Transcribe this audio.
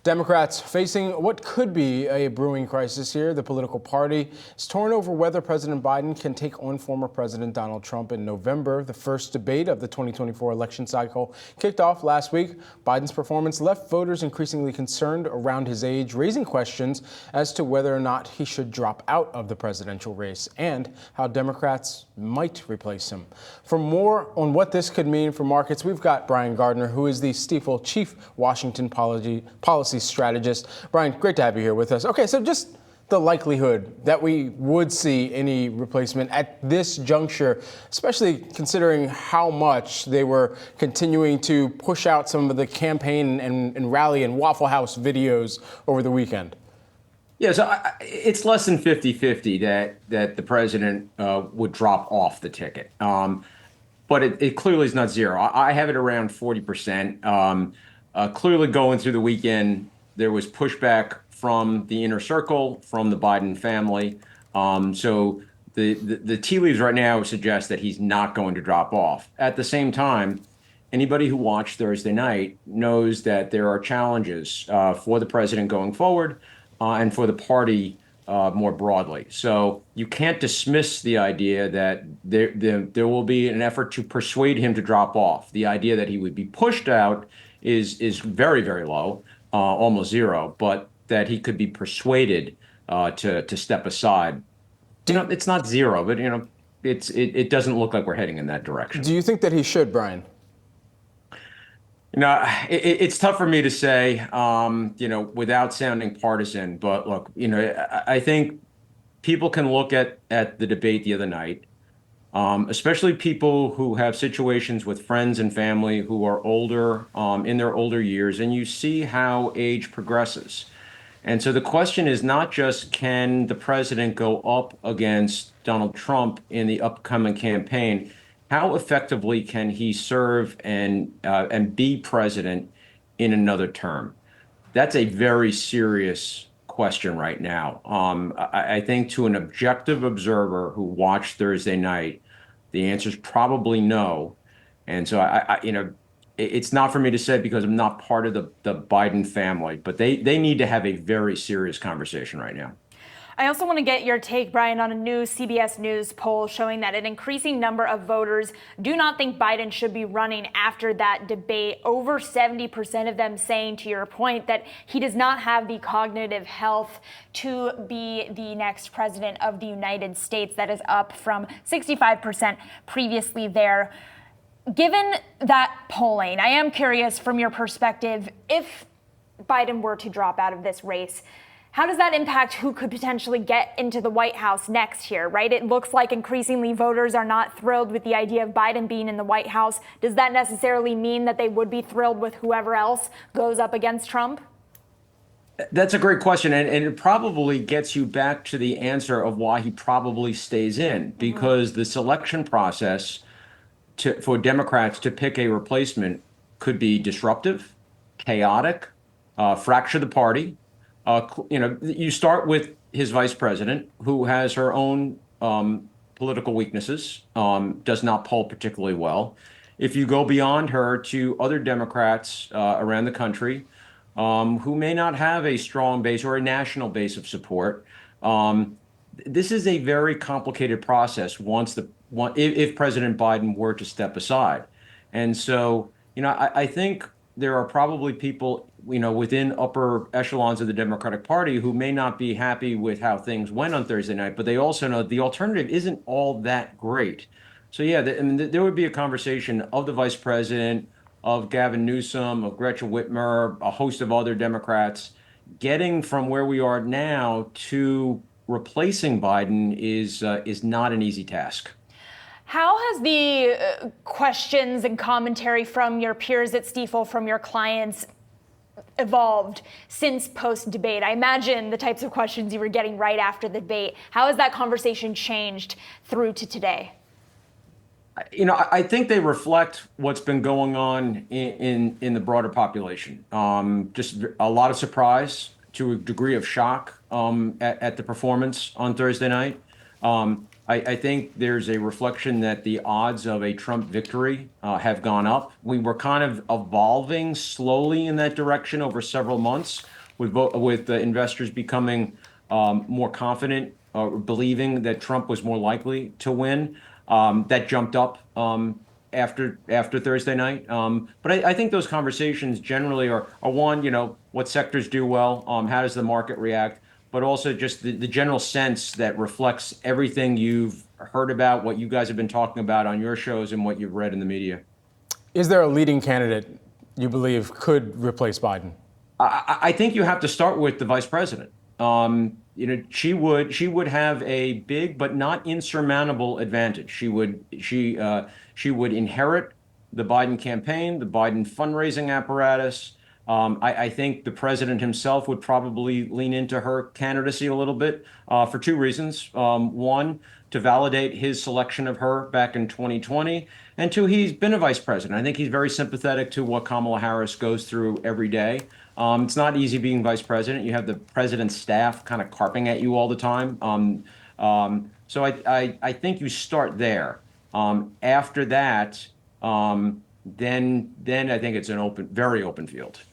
Democrats facing what could be a brewing crisis here. The political party is torn over whether President Biden can take on former President Donald Trump in November. The first debate of the 2024 election cycle kicked off last week. Biden's performance left voters increasingly concerned around his age, raising questions as to whether or not he should drop out of the presidential race and how Democrats might replace him. For more on what this could mean for markets, we've got Brian Gardner, who is the Stifel Chief Washington Policy Strategist. Brian, great to have you here with us. Okay, so just the likelihood that we would see any replacement at this juncture, especially considering how much they were continuing to push out some of the campaign and rally and Waffle House videos over the weekend. Yeah, so it's less than 50-50 that the president would drop off the ticket. But it clearly is not zero. I have it around 40%. Clearly going through the weekend, there was pushback from the inner circle, from the Biden family. So the tea leaves right now suggest that he's not going to drop off. At the same time, anybody who watched Thursday night knows that there are challenges for the president going forward and for the party more broadly. So you can't dismiss the idea that there will be an effort to persuade him to drop off. The idea that he would be pushed out is very, very low, almost zero, but that he could be persuaded to step aside. It's not zero, but it doesn't look like we're heading in that direction. Do you think that he should, Brian? It's tough for me to say, without sounding partisan. But look, I think people can look at the debate the other night, especially people who have situations with friends and family who are older, in their older years, and you see how age progresses. And so the question is not just can the president go up against Donald Trump in the upcoming campaign, how effectively can he serve and be president in another term? That's a very serious question right now. I think to an objective observer who watched Thursday night, the answer is probably no. And so it's not for me to say because I'm not part of the Biden family, but they need to have a very serious conversation right now. I also want to get your take, Brian, on a new CBS News poll showing that an increasing number of voters do not think Biden should be running after that debate. Over 70% of them saying, to your point, that he does not have the cognitive health to be the next president of the United States. That is up from 65% previously there. Given that polling, I am curious from your perspective, if Biden were to drop out of this race, how does that impact who could potentially get into the White House next year, right? It looks like increasingly voters are not thrilled with the idea of Biden being in the White House. Does that necessarily mean that they would be thrilled with whoever else goes up against Trump? That's a great question. And it probably gets you back to the answer of why he probably stays in, because the selection process for Democrats to pick a replacement could be disruptive, chaotic, fracture the party. You start with his vice president, who has her own political weaknesses, does not poll particularly well. If you go beyond her to other Democrats around the country who may not have a strong base or a national base of support, this is a very complicated process if President Biden were to step aside. And so, I think there are probably people, within upper echelons of the Democratic Party who may not be happy with how things went on Thursday night, but they also know the alternative isn't all that great. So, yeah, there would be a conversation of the vice president, of Gavin Newsom, of Gretchen Whitmer, a host of other Democrats. Getting from where we are now to replacing Biden is not an easy task. How has the questions and commentary from your peers at Stifel, from your clients, evolved since post-debate? I imagine the types of questions you were getting right after the debate. How has that conversation changed through to today? I think they reflect what's been going on in the broader population. Just a lot of surprise, to a degree of shock at the performance on Thursday night. I think there's a reflection that the odds of a Trump victory have gone up. We were kind of evolving slowly in that direction over several months, with investors becoming more confident, believing that Trump was more likely to win. That jumped up after Thursday night. But I think those conversations generally are one, what sectors do well, how does the market react, but also just the general sense that reflects everything you've heard about, what you guys have been talking about on your shows, and what you've read in the media. Is there a leading candidate you believe could replace Biden? I think you have to start with the vice president. She would have a big but not insurmountable advantage. She would inherit the Biden campaign, the Biden fundraising apparatus. I think the president himself would probably lean into her candidacy a little bit for two reasons. One, to validate his selection of her back in 2020. And two, he's been a vice president. I think he's very sympathetic to what Kamala Harris goes through every day. It's not easy being vice president. You have the president's staff kind of carping at you all the time. So I think you start there. After that, then I think it's an very open field.